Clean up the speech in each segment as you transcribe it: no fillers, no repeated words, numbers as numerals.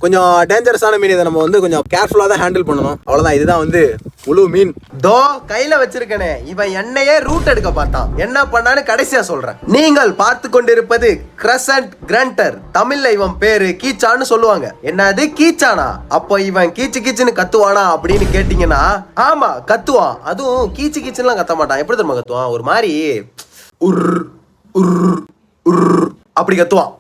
கொஞ்சம் டேஞ்சரஸான மீன். இதை நம்ம வந்து கொஞ்சம் கேர்ஃபுல்லா தான் ஹேண்டில் பண்ணணும். அவ்வளவுதான். இதுதான் வந்து முழு மீன். தோ கையில வச்சிருக்கனே, இவன் என்னையே ரூட் எடுக்க பார்த்தான். என்ன பண்ணான்னு கடைசியா சொல்றேன். நீங்கள் பார்த்து கொண்டிருப்பது கிரசன்ட் கிரண்டர். தமிழ்ல இவன் பேரு கீச்சான்னு சொல்லுவாங்க. என்னது கீச்சானா? அப்போ இவன் கீச்சு கீச்சுன்னு கத்துவானா அப்படின்னு கேட்டீங்கன்னா, ஆமா கத்துவான். அதுவும் கீச்சு கீச்சுலாம் கத்த மாட்டான். எப்படி தெரியுமா கத்துவான்? ஒரு மாதிரி உர் உர் உர் அப்படி கத்துவான்.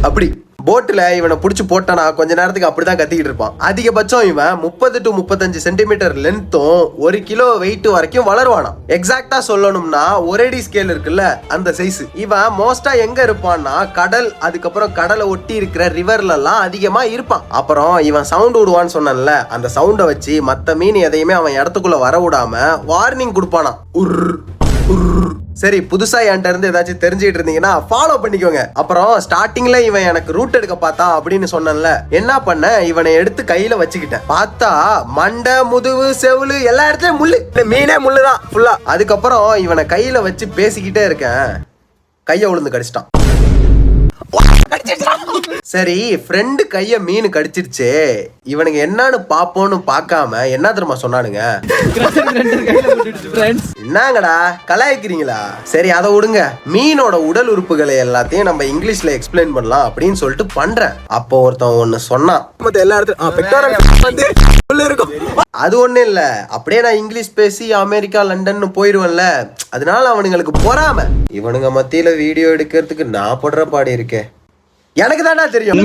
அப்படி போட்டில் இவனை பிடிச்சி போட்டானா கொஞ்ச நேரத்துக்கு அப்படிதான் கத்திக்கிட்டு இருப்பான். அதிகபட்சம் இவன் 30 to 35 சென்டிமீட்டர் லென்த்தும் 1 கிலோ வெயிட் வரைக்கும் வளருவானா. எக்ஸாக்டா சொல்லணும்னா 1 அடி ஸ்கேல் இருக்குல்ல, அந்த சைஸ். இவன் மோஸ்டா எங்க இருப்பான்னா கடல், அதுக்கப்புறம் கடலை ஒட்டி இருக்கிற ரிவர்ல எல்லாம் அதிகமா இருப்பான். அப்புறம் இவன் சவுண்ட் விடுவான்னு சொன்னல, அந்த சவுண்டை வச்சு மத்த மீன் எதையுமே அவன் இடத்துக்குள்ள வர விடாம வார்னிங் கொடுப்பானா. உர் உர். சரி, புதுசா என்கிட்ட இருந்து ஏதாச்சும் தெரிஞ்சுட்டு இருந்தீங்கன்னா ஃபாலோ பண்ணிக்கோங்க. அப்புறம் ஸ்டார்டிங்ல இவன் எனக்கு ரூட் எடுக்க பார்த்தான் அப்படின்னு சொன்னேன்ல, என்ன பண்ண, இவனை எடுத்து கையில வச்சுக்கிட்டேன். பார்த்தா மண்டை, முதுகு, செவுளு எல்லா இடத்துலயும் முள்ளு. மீனே முள்ளுதான் ஃபுல்லா. அதுக்கப்புறம் இவனை கையில வச்சு பேசிக்கிட்டே இருக்கேன், கைய உளுந்து கடிச்சிட்டான். சரி, ஃப்ரெண்டு கைய மீன் கடிச்சிருச்சு, இவனுங்க என்னன்னு பாப்போன்னு பார்க்காம என்ன தெரியுமா சொன்னானுங்க? என்னங்கடா கலாய்க்கிறீங்களா? சரி அதை விடுங்க. மீனோட உடல் உறுப்புகளை எல்லாத்தையும் நம்ம இங்கிலீஷ்ல எக்ஸ்பிளைன் பண்ணலாம் அப்படின்னு சொல்லிட்டு பண்றேன். அப்போ ஒருத்தன் ஒன்னு சொன்னான், எல்லா இடத்துலயும் இருக்கும். அது ஒண்ணு இல்ல, அப்படியே நான் இங்கிலீஷ் பேசி அமெரிக்கா லண்டன் போயிருவேன்ல, அதனால அவனுங்களுக்கு பொறாம. இவனுங்க மத்தியில வீடியோ எடுக்கிறதுக்கு நான் படுற பாடி இருக்கேன். எனக்கு தானே தெரியும்.